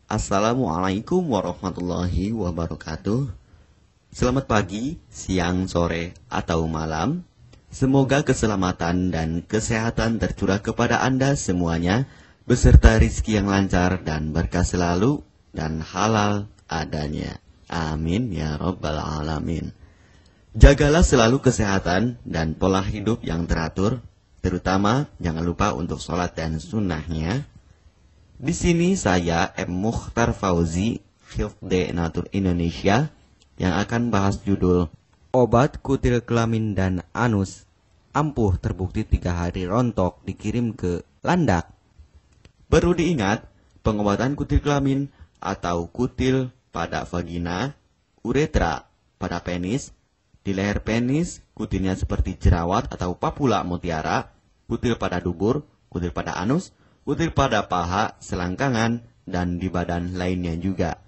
Assalamualaikum warahmatullahi wabarakatuh. Selamat pagi, siang, sore, atau malam. Semoga keselamatan dan kesehatan tercurah kepada Anda semuanya, beserta rizki yang lancar dan berkah selalu, dan halal adanya. Amin ya rabbal alamin. Jagalah selalu kesehatan dan pola hidup yang teratur, terutama jangan lupa untuk sholat dan sunnahnya. Di sini saya M. Mukhtar Fauzi, Hifdz Natur Indonesia, yang akan bahas judul Obat Kutil Kelamin dan Anus ampuh terbukti 3 hari rontok dikirim ke landak. Perlu diingat, pengobatan kutil kelamin atau kutil pada vagina, uretra pada penis, di leher penis, kutilnya seperti jerawat atau papula mutiara, kutil pada dubur, kutil pada anus, kutil pada paha, selangkangan, dan di badan lainnya juga.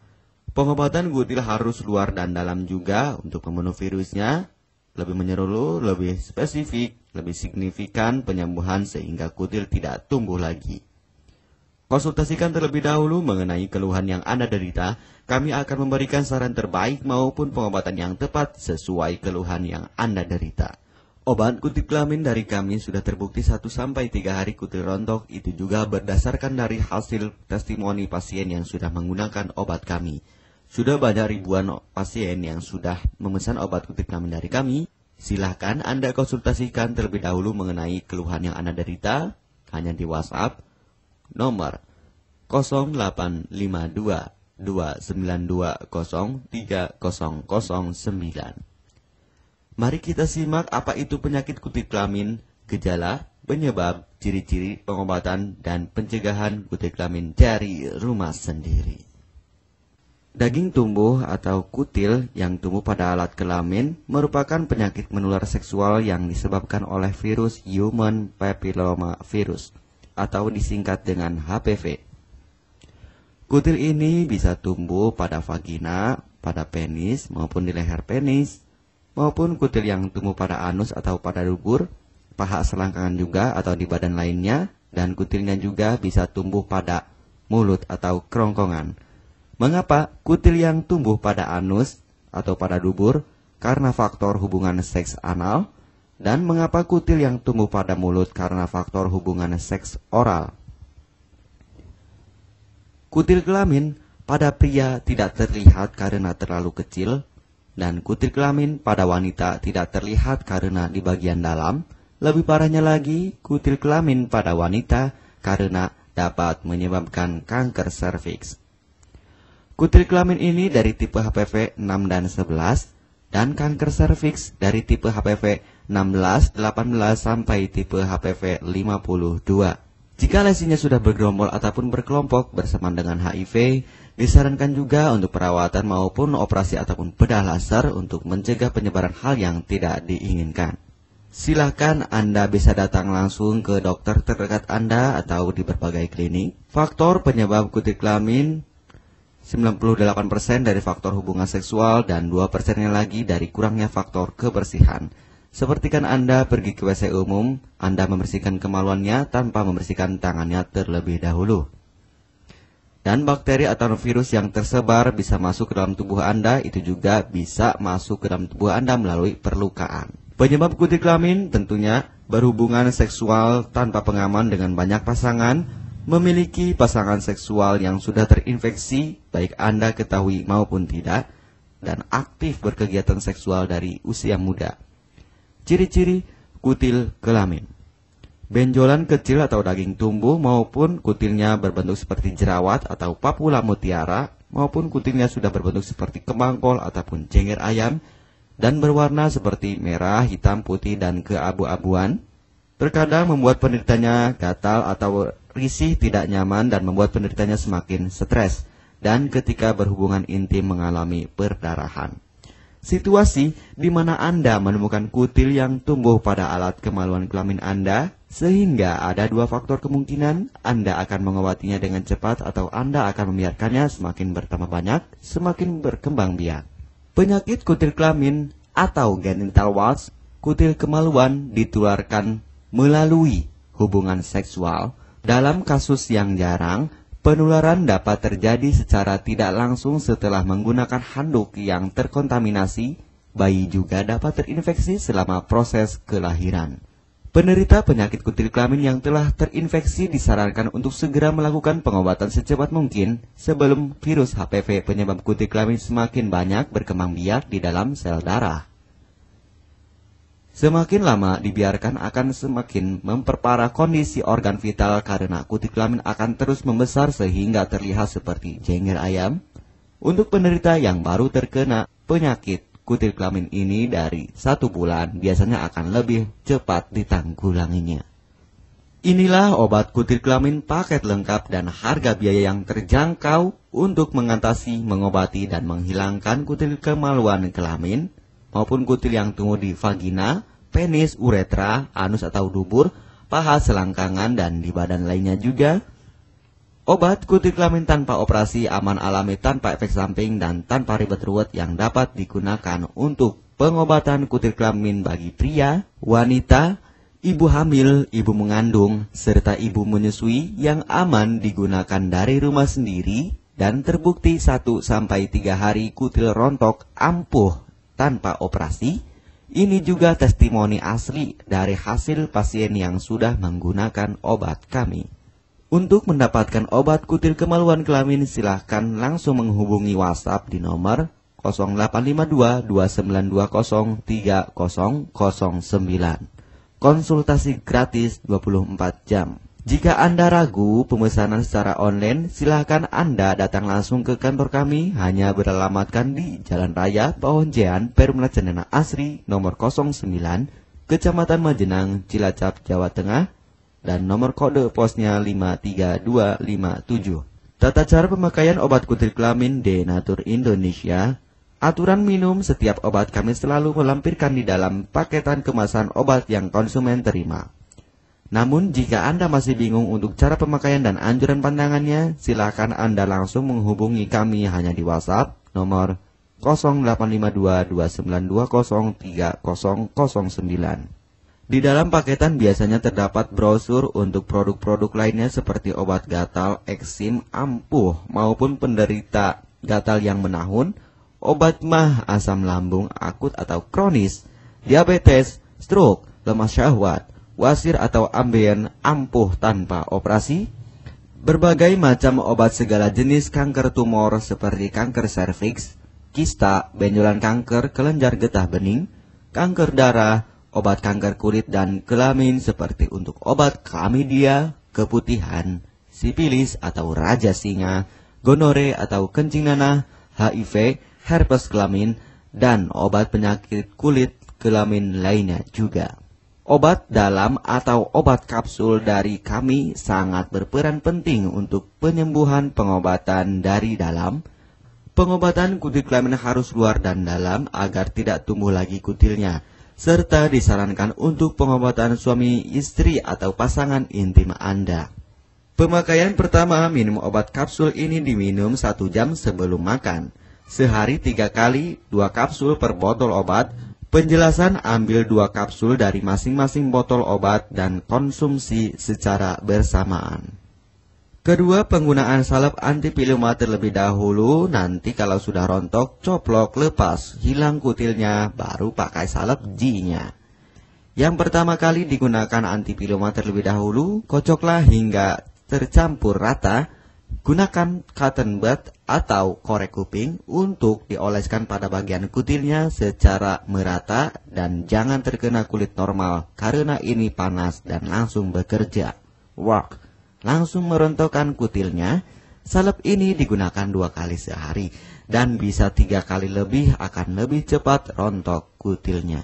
Pengobatan kutil harus luar dan dalam juga untuk membunuh virusnya, lebih menyeluruh, lebih spesifik, lebih signifikan penyembuhan sehingga kutil tidak tumbuh lagi. Konsultasikan terlebih dahulu mengenai keluhan yang Anda derita, kami akan memberikan saran terbaik maupun pengobatan yang tepat sesuai keluhan yang Anda derita. Obat kutil kelamin dari kami sudah terbukti 1-3 hari kutil rontok, itu juga berdasarkan dari hasil testimoni pasien yang sudah menggunakan obat kami. Sudah banyak ribuan pasien yang sudah memesan obat kutil kelamin dari kami. Silahkan Anda konsultasikan terlebih dahulu mengenai keluhan yang Anda derita, hanya di WhatsApp nomor 0852 292 03009. Mari kita simak apa itu penyakit kutil kelamin, gejala, penyebab, ciri-ciri, pengobatan, dan pencegahan kutil kelamin dari rumah sendiri. Daging tumbuh atau kutil yang tumbuh pada alat kelamin merupakan penyakit menular seksual yang disebabkan oleh virus Human Papilloma Virus atau disingkat dengan HPV. Kutil ini bisa tumbuh pada vagina, pada penis, maupun di leher penis, maupun kutil yang tumbuh pada anus atau pada dubur, paha selangkangan juga atau di badan lainnya, dan kutilnya juga bisa tumbuh pada mulut atau kerongkongan. Mengapa kutil yang tumbuh pada anus atau pada dubur? Karena faktor hubungan seks anal. Dan mengapa kutil yang tumbuh pada mulut? Karena faktor hubungan seks oral. Kutil kelamin pada pria tidak terlihat karena terlalu kecil, dan kutil kelamin pada wanita tidak terlihat karena di bagian dalam. Lebih parahnya lagi, kutil kelamin pada wanita karena dapat menyebabkan kanker serviks. Kutil kelamin ini dari tipe HPV 6 dan 11, dan kanker serviks dari tipe HPV 16, 18, sampai tipe HPV 52. Jika lesinya sudah bergerombol ataupun berkelompok bersama dengan HIV, disarankan juga untuk perawatan maupun operasi ataupun bedah laser untuk mencegah penyebaran hal yang tidak diinginkan. Silahkan Anda bisa datang langsung ke dokter terdekat Anda atau di berbagai klinik. Faktor penyebab kutil kelamin 98% dari faktor hubungan seksual dan 2%-nya lagi dari kurangnya faktor kebersihan. Sepertikan Anda pergi ke WC umum, Anda membersihkan kemaluannya tanpa membersihkan tangannya terlebih dahulu. Dan bakteri atau virus yang tersebar bisa masuk ke dalam tubuh Anda, itu juga bisa masuk ke dalam tubuh Anda melalui perlukaan. Penyebab kutil kelamin tentunya berhubungan seksual tanpa pengaman dengan banyak pasangan, memiliki pasangan seksual yang sudah terinfeksi, baik Anda ketahui maupun tidak, dan aktif berkegiatan seksual dari usia muda. Ciri-ciri kutil kelamin: benjolan kecil atau daging tumbuh maupun kutilnya berbentuk seperti jerawat atau papula mutiara, maupun kutilnya sudah berbentuk seperti kembang kol ataupun cengir ayam, dan berwarna seperti merah, hitam, putih, dan keabu-abuan. Terkadang membuat penderitanya gatal atau risih, tidak nyaman, dan membuat penderitanya semakin stres, dan ketika berhubungan intim mengalami perdarahan. Situasi di mana Anda menemukan kutil yang tumbuh pada alat kemaluan kelamin Anda, sehingga ada 2 faktor kemungkinan: Anda akan mengobatinya dengan cepat atau Anda akan membiarkannya semakin bertambah banyak, semakin berkembang biak. Penyakit kutil kelamin atau genital warts, kutil kemaluan, ditularkan melalui hubungan seksual. Dalam kasus yang jarang, Penularan dapat terjadi secara tidak langsung setelah menggunakan handuk yang terkontaminasi. Bayi juga dapat terinfeksi selama proses kelahiran. Penderita penyakit kutil kelamin yang telah terinfeksi disarankan untuk segera melakukan pengobatan secepat mungkin sebelum virus HPV penyebab kutil kelamin semakin banyak berkembang biak di dalam sel darah. Semakin lama dibiarkan akan semakin memperparah kondisi organ vital karena kutil kelamin akan terus membesar sehingga terlihat seperti jengger ayam. Untuk penderita yang baru terkena penyakit kutil kelamin ini dari 1 bulan biasanya akan lebih cepat ditanggulanginya. Inilah obat kutil kelamin paket lengkap dan harga biaya yang terjangkau untuk mengatasi, mengobati, dan menghilangkan kutil kemaluan kelamin maupun kutil yang tumbuh di vagina, penis, uretra, anus atau dubur, paha, selangkangan, dan di badan lainnya juga. Obat kutil kelamin tanpa operasi, aman, alami, tanpa efek samping, dan tanpa ribet ruwet yang dapat digunakan untuk pengobatan kutil kelamin bagi pria, wanita, ibu hamil, ibu mengandung, serta ibu menyusui yang aman digunakan dari rumah sendiri dan terbukti 1-3 hari kutil rontok ampuh tanpa operasi. Ini juga testimoni asli dari hasil pasien yang sudah menggunakan obat kami. Untuk mendapatkan obat kutil kemaluan kelamin, silahkan langsung menghubungi WhatsApp di nomor 0852 2920 3009. Konsultasi gratis 24 jam. Jika Anda ragu pemesanan secara online, silahkan Anda datang langsung ke kantor kami, hanya beralamatkan di Jalan Raya Pahonjean, Perumna Cendana Asri, nomor 09, Kecamatan Majenang, Cilacap, Jawa Tengah, dan nomor kode posnya 53257. Tata cara pemakaian obat kutil kelamin Denatur Indonesia. Aturan minum setiap obat kami selalu melampirkan di dalam paketan kemasan obat yang konsumen terima. Namun jika Anda masih bingung untuk cara pemakaian dan anjuran pandangannya, silakan Anda langsung menghubungi kami hanya di WhatsApp nomor 0852 2920 3009. Di dalam paketan biasanya terdapat brosur untuk produk-produk lainnya seperti obat gatal, eksim, ampuh, maupun penderita gatal yang menahun, obat mah, asam lambung akut atau kronis, diabetes, stroke, lemah syahwat, wasir atau ambien ampuh tanpa operasi, berbagai macam obat segala jenis kanker tumor seperti kanker serviks, kista, benjolan kanker, kelenjar getah bening, kanker darah, obat kanker kulit dan kelamin seperti untuk obat klamidia, keputihan, sipilis atau raja singa, gonore atau kencing nanah, HIV, herpes kelamin, dan obat penyakit kulit kelamin lainnya juga. Obat dalam atau obat kapsul dari kami sangat berperan penting untuk penyembuhan pengobatan dari dalam. Pengobatan kutil kelamin harus luar dan dalam agar tidak tumbuh lagi kutilnya, serta disarankan untuk pengobatan suami, istri, atau pasangan intim Anda. Pemakaian pertama, minum obat kapsul ini diminum 1 jam sebelum makan. Sehari 3 kali, 2 kapsul per botol obat. Penjelasan, ambil 2 kapsul dari masing-masing botol obat dan konsumsi secara bersamaan. Kedua, penggunaan salep antipiluma terlebih dahulu, nanti kalau sudah rontok, coplok, lepas, hilang kutilnya, baru pakai salep G-nya. Yang pertama kali digunakan antipiluma terlebih dahulu, kocoklah hingga tercampur rata, gunakan cotton bud atau korek kuping untuk dioleskan pada bagian kutilnya secara merata dan jangan terkena kulit normal, karena ini panas dan langsung bekerja. Langsung merontokkan kutilnya. Salep ini digunakan 2 kali sehari dan bisa 3 kali lebih akan lebih cepat rontok kutilnya.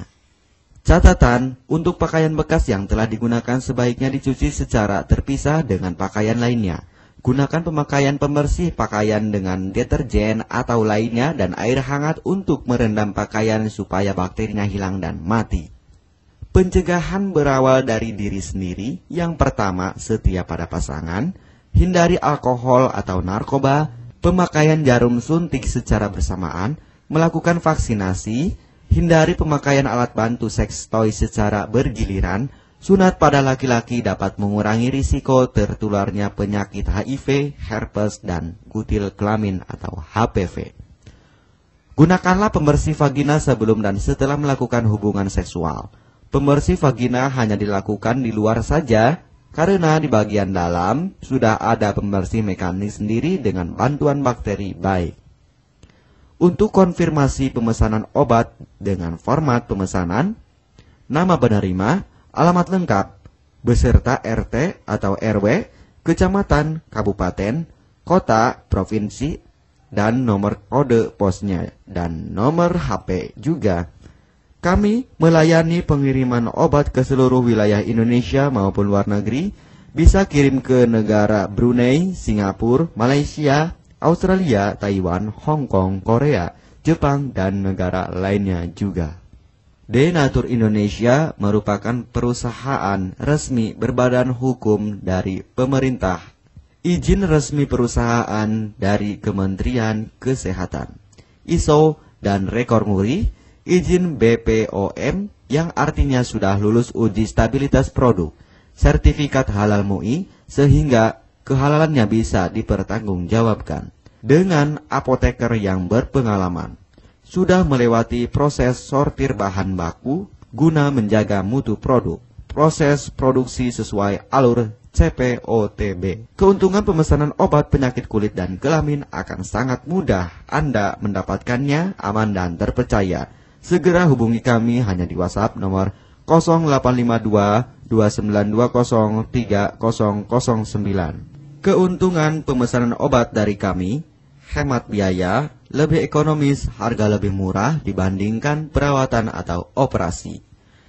Catatan, untuk pakaian bekas yang telah digunakan sebaiknya dicuci secara terpisah dengan pakaian lainnya. Gunakan pemakaian pembersih pakaian dengan deterjen atau lainnya dan air hangat untuk merendam pakaian supaya bakterinya hilang dan mati. Pencegahan berawal dari diri sendiri. Yang pertama, setia pada pasangan, hindari alkohol atau narkoba, pemakaian jarum suntik secara bersamaan, melakukan vaksinasi, hindari pemakaian alat bantu seks toy secara bergiliran, Sunat pada laki-laki dapat mengurangi risiko tertularnya penyakit HIV, herpes, dan kutil kelamin atau HPV. Gunakanlah pembersih vagina sebelum dan setelah melakukan hubungan seksual. Pembersih vagina hanya dilakukan di luar saja, karena di bagian dalam sudah ada pembersih mekanik sendiri dengan bantuan bakteri baik. Untuk konfirmasi pemesanan obat dengan format pemesanan, nama penerima, alamat lengkap, beserta RT atau RW, kecamatan, kabupaten, kota, provinsi, dan nomor kode posnya, dan nomor HP juga. Kami melayani pengiriman obat ke seluruh wilayah Indonesia maupun luar negeri, bisa kirim ke negara Brunei, Singapura, Malaysia, Australia, Taiwan, Hong Kong, Korea, Jepang, dan negara lainnya juga. Denatur Indonesia merupakan perusahaan resmi berbadan hukum dari pemerintah. Izin resmi perusahaan dari Kementerian Kesehatan, ISO dan rekor muri, izin BPOM yang artinya sudah lulus uji stabilitas produk, sertifikat halal MUI sehingga kehalalannya bisa dipertanggungjawabkan. Dengan apoteker yang berpengalaman, sudah melewati proses sortir bahan baku guna menjaga mutu produk, proses produksi sesuai alur CPOTB. Keuntungan pemesanan obat penyakit kulit dan kelamin akan sangat mudah. Anda mendapatkannya aman dan terpercaya. Segera hubungi kami hanya di WhatsApp nomor 0852 2920 3009. Keuntungan pemesanan obat dari kami: hemat biaya, lebih ekonomis, harga lebih murah dibandingkan perawatan atau operasi.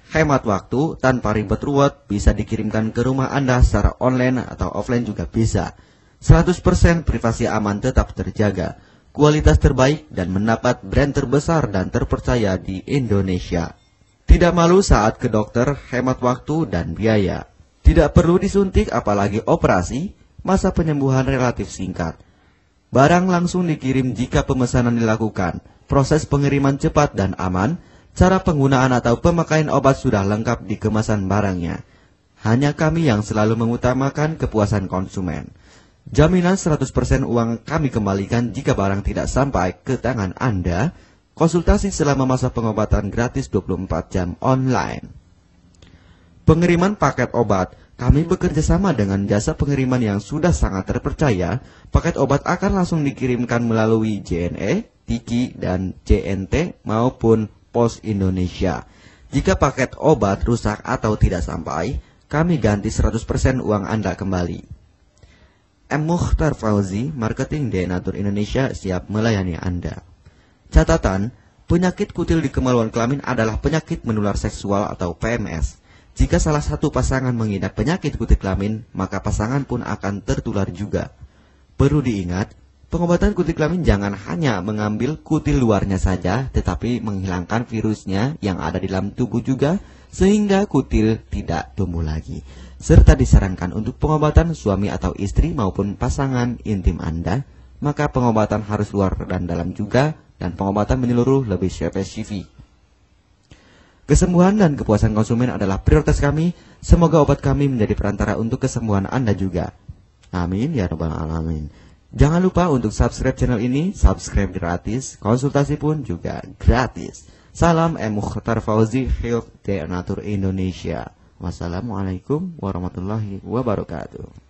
Hemat waktu tanpa ribet ruwet, bisa dikirimkan ke rumah Anda secara online atau offline juga bisa. 100% privasi aman tetap terjaga, kualitas terbaik dan mendapat brand terbesar dan terpercaya di Indonesia. Tidak malu saat ke dokter, hemat waktu dan biaya. Tidak perlu disuntik apalagi operasi, masa penyembuhan relatif singkat. Barang langsung dikirim jika pemesanan dilakukan, proses pengiriman cepat dan aman. Cara penggunaan atau pemakaian obat sudah lengkap di kemasan barangnya. Hanya kami yang selalu mengutamakan kepuasan konsumen. Jaminan 100% uang kami kembalikan jika barang tidak sampai ke tangan Anda. Konsultasi selama masa pengobatan gratis 24 jam online. Pengiriman paket obat. Kami bekerja sama dengan jasa pengiriman yang sudah sangat terpercaya. Paket obat akan langsung dikirimkan melalui JNE, Tiki, dan JNT maupun Pos Indonesia. Jika paket obat rusak atau tidak sampai, kami ganti 100% uang Anda kembali. M. Mukhtar Fauzi, Marketing Denatur Indonesia, siap melayani Anda. Catatan, penyakit kutil di kemaluan kelamin adalah penyakit menular seksual atau PMS. Jika salah satu pasangan mengidap penyakit kutil kelamin, maka pasangan pun akan tertular juga. Perlu diingat, pengobatan kutil kelamin jangan hanya mengambil kutil luarnya saja, tetapi menghilangkan virusnya yang ada di dalam tubuh juga, sehingga kutil tidak tumbuh lagi. Serta disarankan untuk pengobatan suami atau istri maupun pasangan intim Anda, maka pengobatan harus luar dan dalam juga, dan pengobatan menyeluruh lebih spesifik. Kesembuhan dan kepuasan konsumen adalah prioritas kami. Semoga obat kami menjadi perantara untuk kesembuhan Anda juga. Amin ya rabbal alamin. Jangan lupa untuk subscribe channel ini, subscribe gratis, konsultasi pun juga gratis. Salam M. Mukhtar Fauzi, Health Denatur Indonesia. Wassalamualaikum warahmatullahi wabarakatuh.